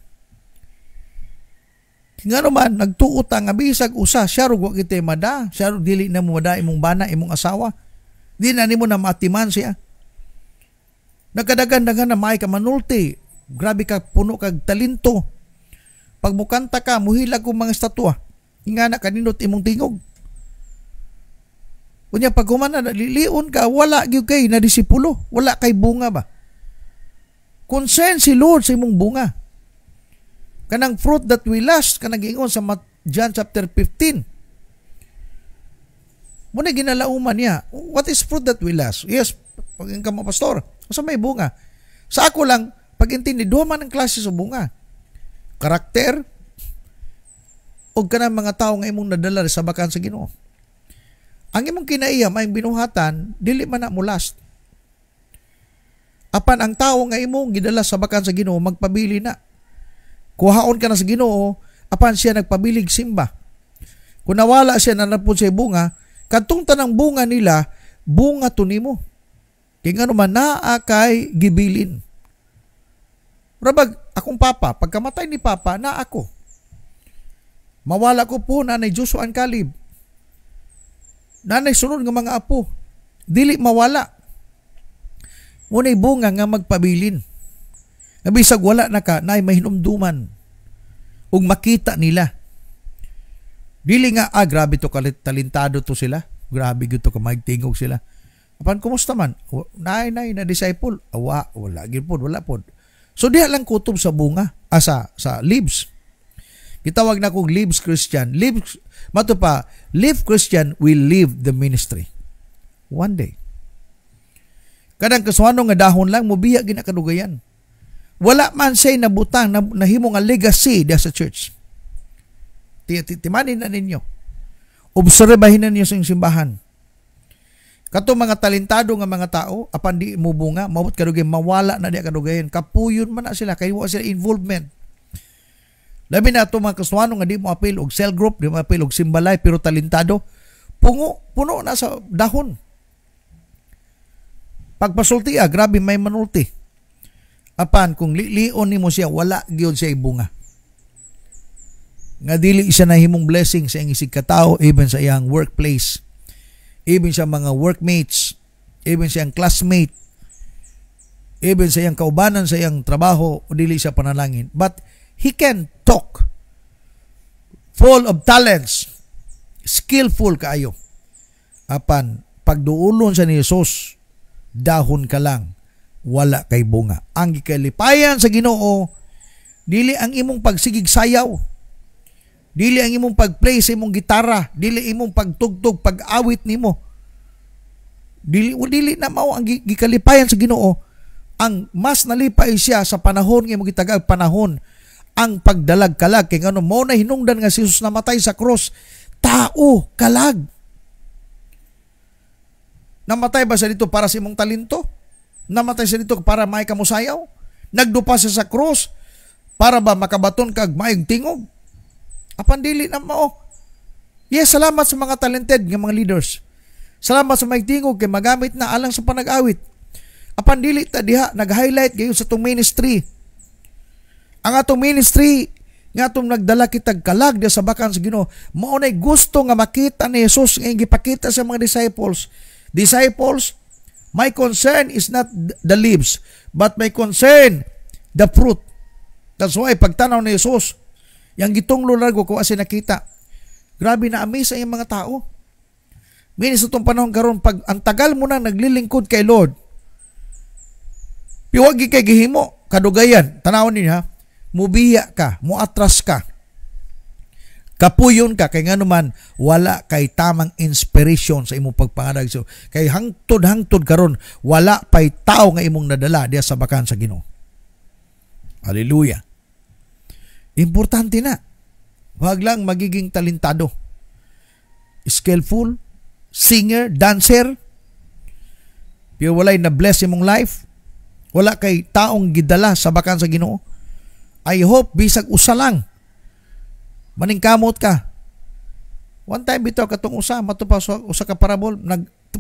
[SPEAKER 1] Nga naman nagtuot nga bisag usa siya ro wa kita mada, siya ro dili na mo mada imong bana imong asawa. Di na nimo na matiman siya. Nagkadagan-dagan na may ka manulti. Grabe ka puno kag talento. Pag mukanta ka, muhilag kong mga estatwa. Nga na kaninot imong tingog. Kunya pag humana, liliun ka, wala gyud kay na disipulo. Wala kay bunga ba? Concern si Lord sa imong bunga. Kanang fruit that we last, kanang ingon sa John chapter 15. Muna ginalauman niya, what is fruit that we last? Yes, pag ka mga pastor, sa may bunga. Sa ako lang, pag intindi, duha man ang klase sa bunga. Karakter o kanang mga tao nga imong nadala sa bakan sa Ginoo. Ang imong kinaiya may binuhatan dili man na mo last. Apan ang tao nga imong gidala sa bakan sa Ginoo magpabili na. Kuhaon ka na sa Ginoo apan siya nagpabilig simba. Kung nawala siya nanapod sa bunga, kadtong tanang bunga nila bunga to nimo. Kaya nga naman naa kay gibilin. Rabag, akong papa, pagkamatay ni papa, na ako. Mawala ko po, nanay Joshua ang Caleb. Nanay sunod ng mga apo. Dili mawala. Ngunay bunga nga magpabilin. Nabisag wala na ka, nay mahinumduman. Ug makita nila. Dili nga, grabe to talentado to sila. Grabe to kamagtingog sila. Apan, kumusta man? Nay, na disciple. Wala po. So diha lang kutob sa bunga, sa leaves. Gitawag na kong leaves Christian. Leaves Christian will leave the ministry. One day. Kadang kasuano nga dahon lang, mubiya ginakadugayan. Wala man siya nabutang, nahimo nga legacy diya sa church. Timanin na ninyo. Obserbahin na ninyo sa simbahan. Kato mga talentado nga mga tao, apan di mo bunga, mawat kadugay, mawala na di kadugayan. Kapuyon man na sila, kaya wala sila involvement. Labi na ito mga Kristiyaano nga di mo apil og cell group, di mo apil og simbalay, pero talentado. Puno na sa dahon. Pagpasulti grabe may manulti. Apan kung lion nimo siya, wala gyud siya ibunga. Nga dili siya nahimong blessing sa iyang isig katao, even sa iyang workplace, even sa mga workmates, even sa iyang classmate, even sa iyang kaubanan sa iyang trabaho, o dili siya panalangin. But he can talk, full of talents, skillful kaayo. Apan pagduulon sa ni Jesus, dahon ka lang, wala kay bunga. Ang gikalipayan sa Ginoo, dili ang imong pagsigig sayaw, dili ang imong pagplay sa imong gitara, dili imong pagtugtog, pag-awit nimo. Dili na mao ang gikalipayan sa Ginoo. Ang mas nalipay siya sa panahon nga imong gitagag panahon, ang pagdalag-kalag. Kay ngano mo na hinungdan nga si Jesus namatay sa cross, tao kalag. Namatay ba siya dito para sa imong talento? Namatay siya dito para may kamusayaw? Nagdupa siya sa cross para ba makabaton kag maayong tingog? Apan dili na mao. Yes, salamat sa mga talented nga mga leaders. Salamat sa maayong tingog kay magamit na alang sa panag-awit. Apan dili ta diha nag-highlight gayon sa itong ministry. Ang atong ministry nga atong nagdala kitag kalag sa bakan sa Ginoo, mao nay gusto nga makita ni Jesus nga gipakita sa mga disciples. Disciples, my concern is not the leaves, but my concern the fruit. That's why pagtanaw ni Jesus, yang gitunglo largo ko kasi nakita, grabe na amaze ang mga tao. Minis itong panahon karon, pag ang tagal mo na naglilingkod kay Lord, piwagi kay gihimo, kadugayan, tanawon niya, mubiya ka, muatras ka, kapuyon ka, kay nga naman, wala kay tamang inspiration sa imong pagpangadag. So, kay hangtod karon, wala pa'y tao nga imong nadala diya sa bakan sa Ginoo. Hallelujah. Importante na. Huwag lang magiging talentado, skillful, singer, dancer, pero walay na bless imong life, wala kay taong gidala sa bakan sa Ginoo. I hope bisag usa lang maningkamot ka. One time bitaw katong usa matupa usa ka parabol,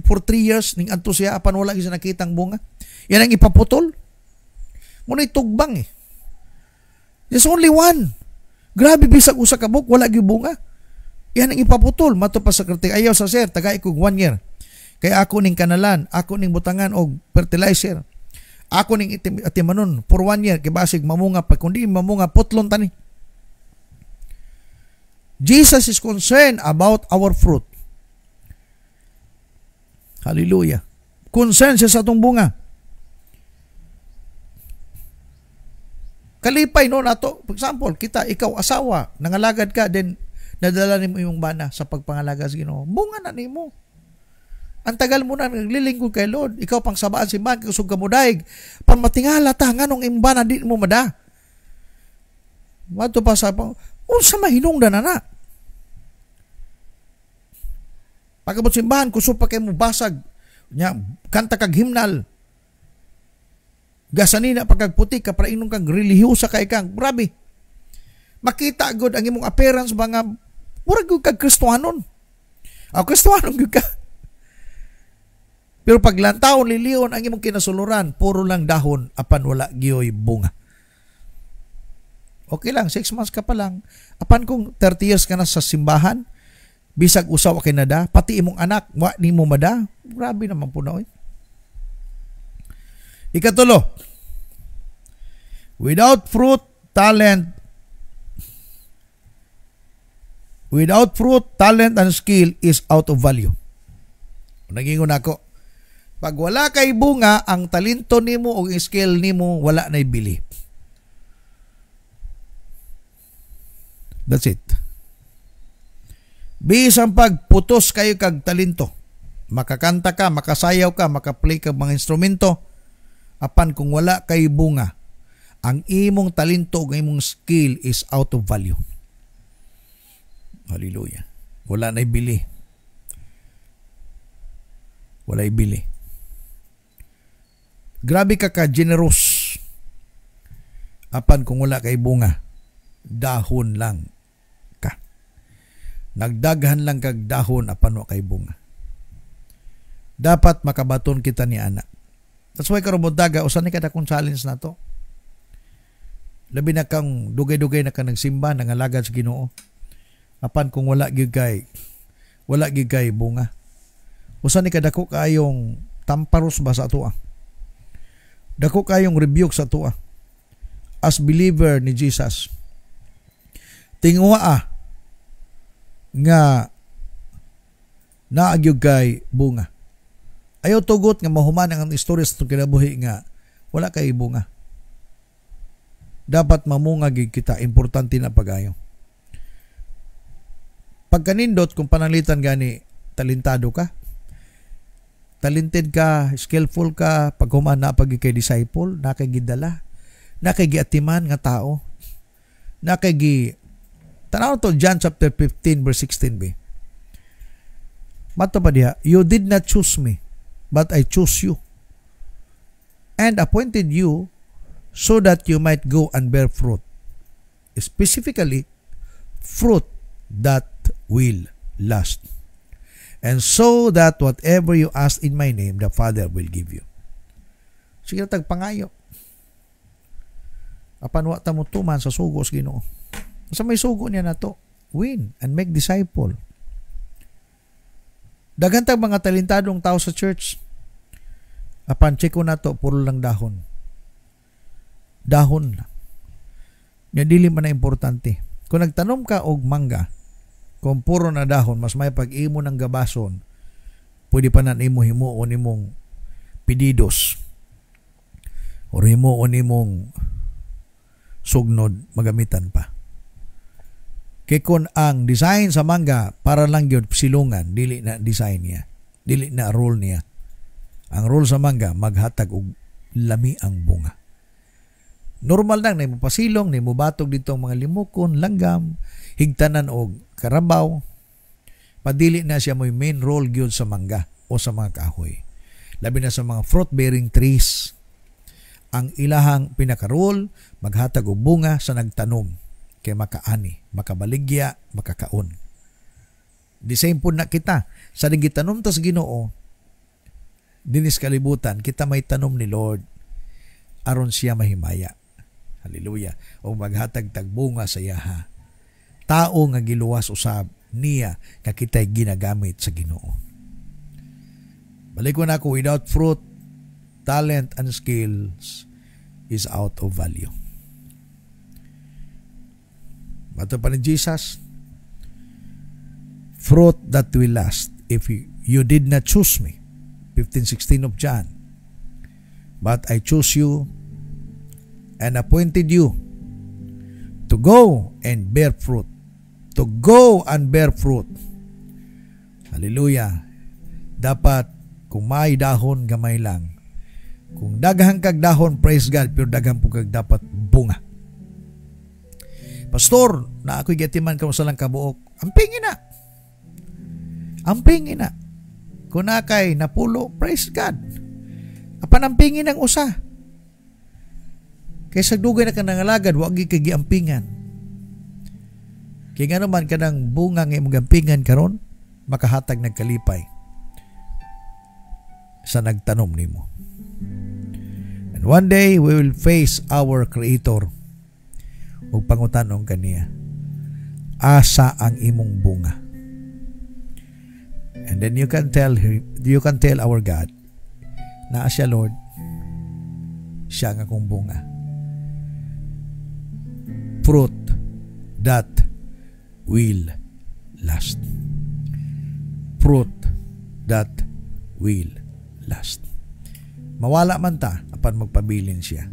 [SPEAKER 1] for 3 years ning adto siya apan wala gyud nakitang bunga. Yan ang ipaputol. Munay tugbang eh. There's only one. Grabe bisag usa ka buk wala gyud bunga. Yan ang ipaputol. Mato pa sa kritik, ayaw sa sir, tagay ko 1 year. Kaya ako ning kanalan, ako ning butangan og fertilizer. Ako ning atimanon for 1 year. Kaya basig mamunga pa. Kundi mamunga, putlon tani. Jesus is concerned about our fruit. Hallelujah. Concerned siya sa atong bunga. Kalipay no nato. For example, ikaw asawa, nangalagad ka, then nadala nimo imong bana sa pagpangalaga sa Ginoo. Bunga na nimo. Ang tagal mo na naglilingkod kay Lord, ikaw pang sabaan si man, kusog ka mo daig, pan matingala ta, nganong imong bana di mo mada. Wato pa sa unsa mahinungdan na. Pagabot simbahan, kusog pa kay mo basag, nya kanta kag himnal. Gasanina pagkagputi ka para inong kang relihiyosa kay kang, grabe. Makita gud ang imong appearance mga murag gyud kag Kristiyanon. Kristiyanon gyud ka. Pero pag lantaw liliyon ang imong kinasuluran, puro lang dahon apan wala gyoy bunga. Okay lang, 6 months ka pa lang. Apan kung 30 years ka na sa simbahan, bisag usaw kay nada, pati imong anak wa nimo mada, grabe naman po na. Ikatulo, without fruit, talent and skill is out of value. Nagingon ako, pag wala kay bunga, ang talento nimo o skill nimo wala na ibili. That's it. Bisang pagputos kayo kag talento, makakanta ka, makasayaw ka, makaplay ka mga instrumento, apan kung wala kay bunga, ang imong talento o imong skill is out of value. Hallelujah. Wala na ibili. Wala ibili. Grabe ka ka-generous. Apan kung wala kay bunga, dahon lang ka. Nagdaghan lang kag dahon apan wa kay bunga. Dapat makabaton kita ni ana. That's why karon daga usa ni kada kong challenge na to. Labi na kang dugay-dugay na ka nagsimba nangalagad sa Ginoo. Apan kung wala gyud kay bunga. Usa ni kadako kayong tamparos ba sa atoa. Dako kayong rebuke sa atoa. As believer ni Jesus. Tingwa nga naagyog kay bunga. Ayaw tugot nga mahuman ang istorya sa itong kinabuhi nga wala kay bunga. Dapat mamunga gid kita, importante na pagayo. Pagkanindot kung pananglitan gani talentado ka, talented ka, skillful ka, pag human na pag kay disciple, na kay gidala, na kay giatiman nga tao, na kay tanaw to John chapter 15 verse 16 be. Mato pa diha, you did not choose me, but I chose you and appointed you so that you might go and bear fruit. Specifically, fruit that will last. And so that whatever you ask in my name, the Father will give you. Sige tagpangayo. Apan wa ta mo tuman sa sugo sa Ginoo. Sa may sugo niya na to, win and make disciple. Daghan tag mga talentadong tao sa church. Apan check ko na to, puro lang dahon. Dahon lang. Nga dili man na importante. Kung nagtanom ka og mangga, kung puro na dahon, mas may pag-imo ng gabason, pwede pa na imo himuon imong pididos o himuon imong sugnod, magamitan pa. Kaya kung ang design sa mangga para lang yun silungan, dili na design niya, dili na role niya. Ang role sa mangga, maghatag og lami ang bunga. Normal lang na mo pasilong, na mo batog dito ang mga limukon, langgam, higtanan og karabaw. Padili na siya mo main role gyud sa mangga o sa mga kahoy. Labi na sa mga fruit-bearing trees. Ang ilahang pinaka-role, maghatag og bunga sa nagtanom. Kay makaani, makabaligya, makakaon. The same po na kita. Sa gitanom tas Ginoo, dinis kalibutan, kita may tanom ni Lord aron siya mahimaya. Hallelujah. O maghatag tagbunga sa yaha. Tao nga giluwas usab niya nga kita'y ginagamit sa Ginoo. Balikon ako, without fruit, talent and skills is out of value. Mato pa ni Jesus, fruit that will last if you did not choose me. 15:16 of John. But I chose you and appointed you to go and bear fruit. To go and bear fruit. Hallelujah. Dapat kung may dahon, gamay lang. Kung daghang kag dahon, praise God, pero daghang po kag dapat bunga. Pastor, na ako'y gatiman ka mo sa lang kabuok. Ampingin na. Ampingin na. Kung nakay napulo, praise God. Apan ampingin ang usa. Kaysa dugay na ka nangalagad, wag giampingan. Kaya nga naman ka ng bunga ng imong gampingan karon, makahatag nagkalipay sa nagtanom nimo. And one day, we will face our Creator ug pangutanong kaniya, asa ang imong bunga? And then you can tell our God na siya, Lord, siya nga kong bunga. Fruit that will last. Fruit that will last. Mawala man ta, apan magpabilin siya.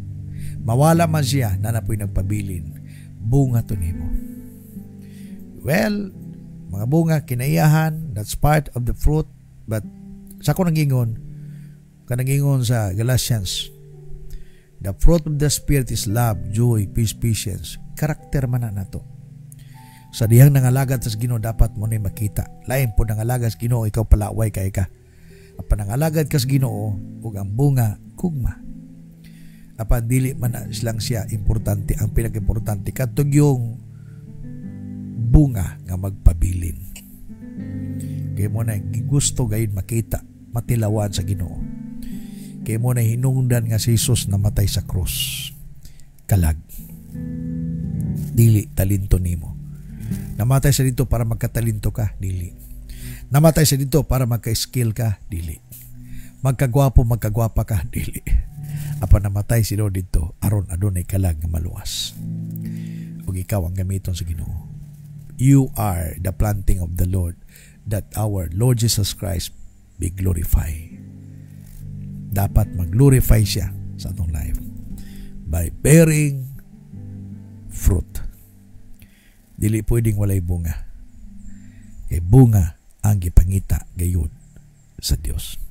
[SPEAKER 1] Mawala man siya, na napoy nagpabilin. Bunga to nimo. Well, mga bunga, kinaiyahan, that's part of the fruit. But sa ko nangingon sa Galatians, the fruit of the Spirit is love, joy, peace, patience. Karakter man na to. Sa dihang nangalagad sa Ginoo, dapat mo na makita. Lain po nangalagad sa Ginoo, ikaw palaway kay ka. Apan nangalagad ka sa Ginoo, ug ang bunga, kugma. Apan dili man na silang siya importante. Ang pinag-importante, katog yung bunga nga magpabilin. Kaya mo na gusto gayud makita, matilawan sa Ginoo. Kaya mo na hinungdan nga si Jesus namatay sa krus. Kalag. Dili talento nimo. Namatay sa dito para magkatalento ka, dili. Namatay sa dito para magka-skill ka, dili. Magkagwapo, magkagwapa ka, dili. Apa namatay si Lord dito aron adunay kalag nga maluwas. Ug ikaw ang gamiton sa Ginoo. You are the planting of the Lord, that our Lord Jesus Christ be glorified. Dapat mag-glorify siya sa atong life by bearing fruit. Dili pwedeng walay bunga. Kay bunga ang gipangita gayud sa Dios.